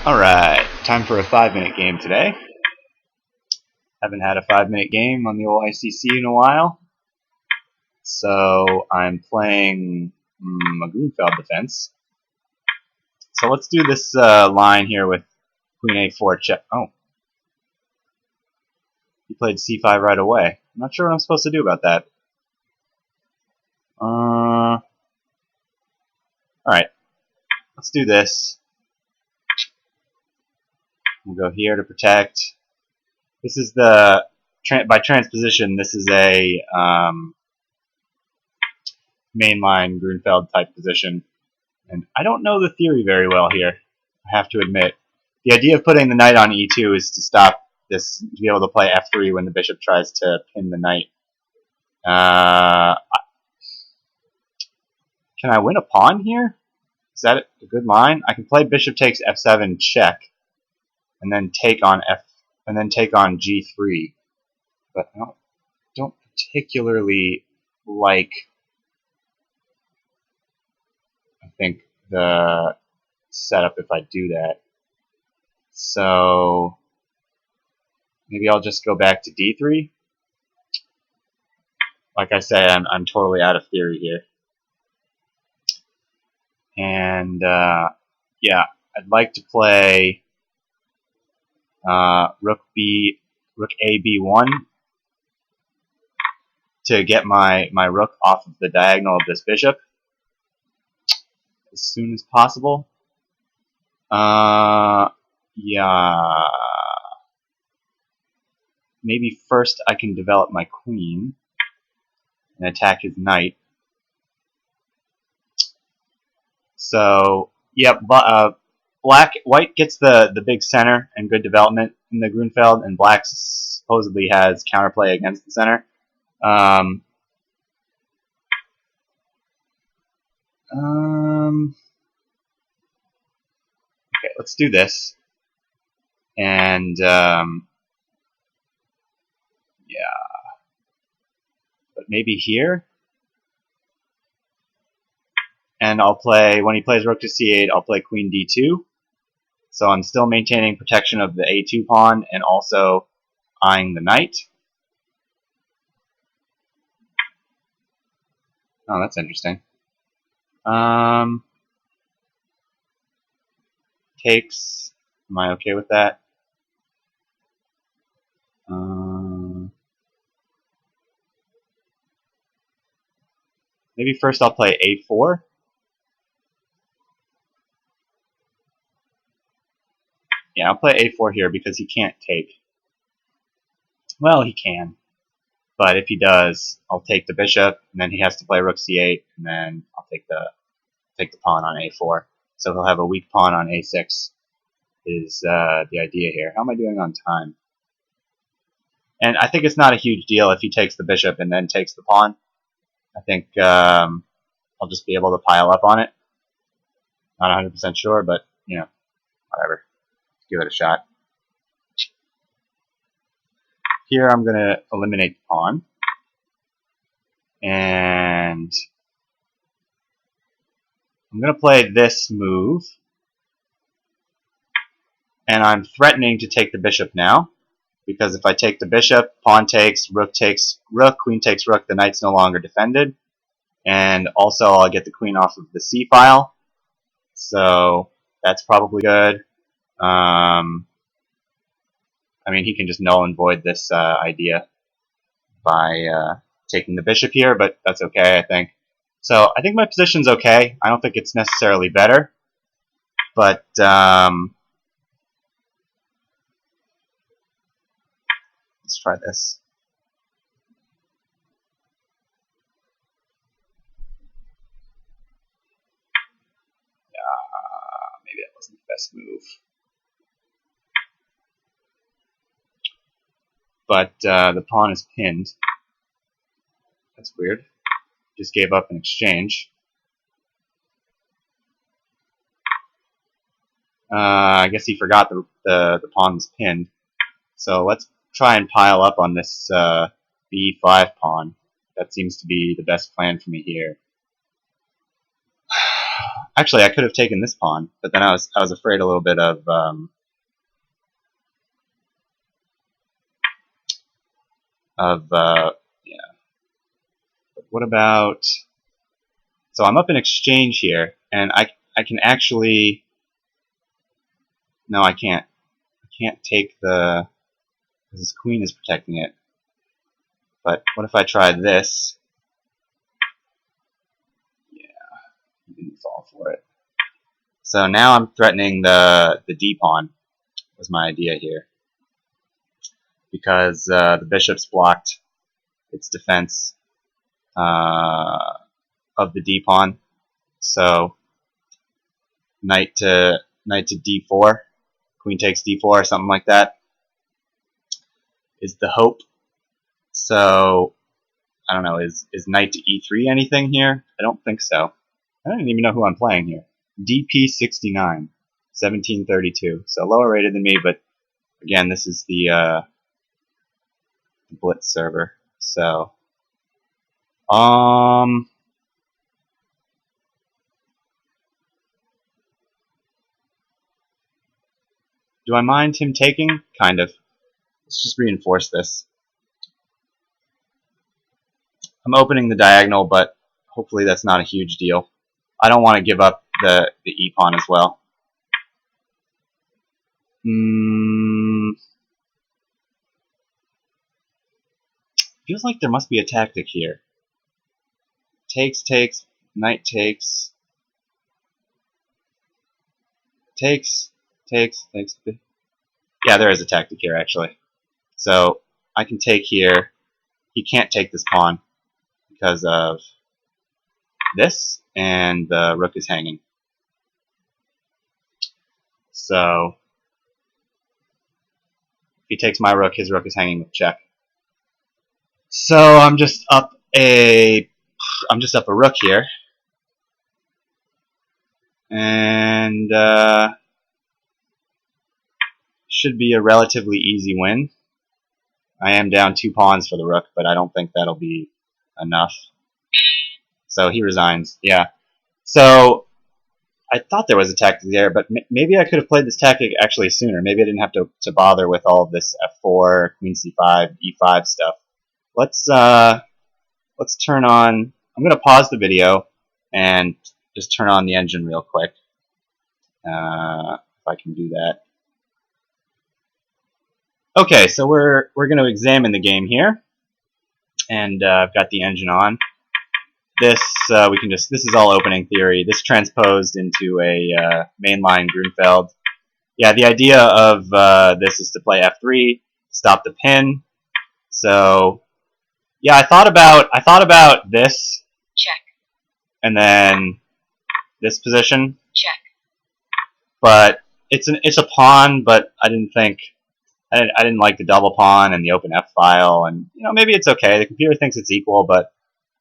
Alright, time for a 5-minute game today. Haven't had a 5-minute game on the old ICC in a while. So I'm playing a Grunfeld defense. So let's do this line here with Queen A4 check. Oh. He played C5 right away. I'm not sure what I'm supposed to do about that. Alright, let's do this. We'll go here to protect. This is the, by transposition, this is a mainline Grunfeld type position. And I don't know the theory very well here, I have to admit. The idea of putting the knight on e2 is to stop this, to be able to play f3 when the bishop tries to pin the knight. Can I win a pawn here? Is that a good line? I can play bishop takes f7 check, and then take on g3. But I don't particularly like, I think, the setup if I do that. So maybe I'll just go back to d3. Like I say, I'm totally out of theory here. And yeah, I'd like to play rook a b1 to get my rook off of the diagonal of this bishop as soon as possible. Yeah, maybe first I can develop my queen and attack his knight. So yeah, white gets the big center and good development in the Grunfeld, and black supposedly has counterplay against the center. Okay, let's do this. And yeah, but maybe here. And I'll play, when he plays rook to c8, I'll play queen d2. So I'm still maintaining protection of the a2 pawn and also eyeing the knight. Oh, that's interesting. Takes. Am I okay with that? Maybe first I'll play a4. Yeah, I'll play a4 here because he can't take. Well, he can. But if he does, I'll take the bishop, and then he has to play rook c8, and then I'll take the pawn on a4. So he'll have a weak pawn on a6 is the idea here. How am I doing on time? And I think it's not a huge deal if he takes the bishop and then takes the pawn. I think I'll just be able to pile up on it. Not 100% sure, but, you know, whatever. Give it a shot. Here I'm going to eliminate the pawn. And I'm going to play this move. And I'm threatening to take the bishop now. Because if I take the bishop, pawn takes rook, queen takes rook, the knight's no longer defended. And also I'll get the queen off of the c file. So that's probably good. I mean, he can just null and void this idea by taking the bishop here, but that's okay, I think. So I think my position's okay. I don't think it's necessarily better, but let's try this. Maybe that wasn't the best move. But the pawn is pinned. That's weird. Just gave up in exchange. I guess he forgot the pawn was pinned. So let's try and pile up on this b5 pawn. That seems to be the best plan for me here. Actually, I could have taken this pawn, but then I was afraid a little bit of yeah. But what about? So I'm up in exchange here, and I can actually. No, I can't. I can't take the because his queen is protecting it. But what if I try this? Yeah, he didn't fall for it. So now I'm threatening the d pawn. Was my idea here because the bishop's blocked its defense of the d pawn. So knight to d4, queen takes d4, something like that is the hope. So I don't know, is knight to e3 anything here? I don't think so. I don't even know who I'm playing here. DP69, 1732. So lower rated than me, but again, this is the Blitz server. So do I mind him taking? Kind of. Let's just reinforce this. I'm opening the diagonal, but hopefully that's not a huge deal. I don't want to give up the e-pawn as well. Feels like there must be a tactic here. Takes, knight takes. Takes. Yeah, there is a tactic here, actually. So I can take here. He can't take this pawn because of this, and the rook is hanging. So if he takes my rook, his rook is hanging with check. So I'm just up a rook here, and should be a relatively easy win. I am down 2 pawns for the rook, but I don't think that'll be enough. So he resigns. Yeah. So I thought there was a tactic there, but maybe I could have played this tactic actually sooner. Maybe I didn't have to bother with all of this f4, queen c5, e5 stuff. Let's turn on. I'm gonna pause the video and just turn on the engine real quick. If I can do that. Okay, so we're going to examine the game here, and I've got the engine on. This this is all opening theory. This transposed into a mainline Grunfeld. Yeah, the idea of this is to play f3, stop the pin. So yeah, I thought about this. Check. And then this position. Check. But it's a pawn, but I didn't like the double pawn and the open F file, and maybe it's okay. The computer thinks it's equal, but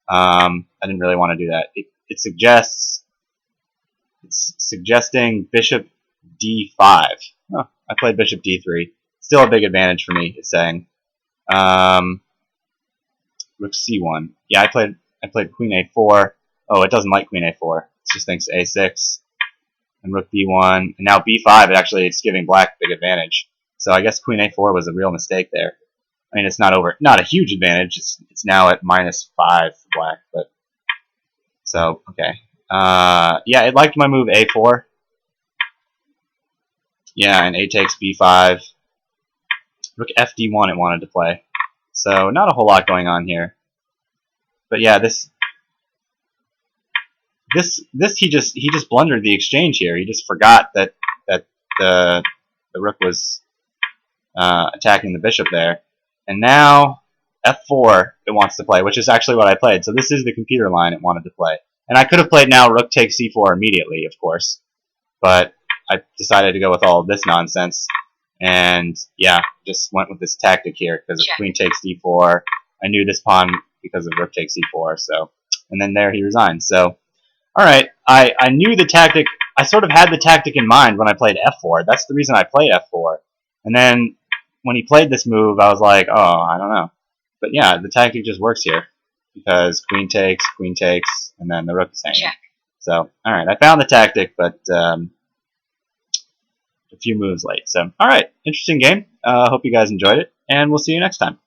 I didn't really want to do that. It's suggesting bishop d5. Oh, I played bishop d3. Still a big advantage for me. It's saying rook c1. Yeah, I played queen a4. Oh, it doesn't like queen a4. It just thinks a6 and rook b1, and now b5. It's giving black big advantage. So I guess queen a4 was a real mistake there. I mean, it's not a huge advantage. It's now at -5 for black, but so okay. Yeah, it liked my move a4. Yeah, and a takes b5. Rook fd1 it wanted to play. So not a whole lot going on here. But yeah, this he just blundered the exchange here. He just forgot that the rook was attacking the bishop there. And now f4 it wants to play, which is actually what I played. So this is the computer line it wanted to play. And I could have played now rook takes c4 immediately, of course. But I decided to go with all of this nonsense. And yeah, just went with this tactic here because if queen takes d4, I knew this pawn because of rook takes c4. So, and then there he resigned. So, all right, I knew the tactic. I sort of had the tactic in mind when I played f4. That's the reason I played f4. And then when he played this move, I was like, oh, I don't know. But yeah, the tactic just works here because queen takes, and then the rook is hanging. Check. So, alright, I found the tactic, but a few moves late. So, alright, interesting game. Hope you guys enjoyed it, and we'll see you next time.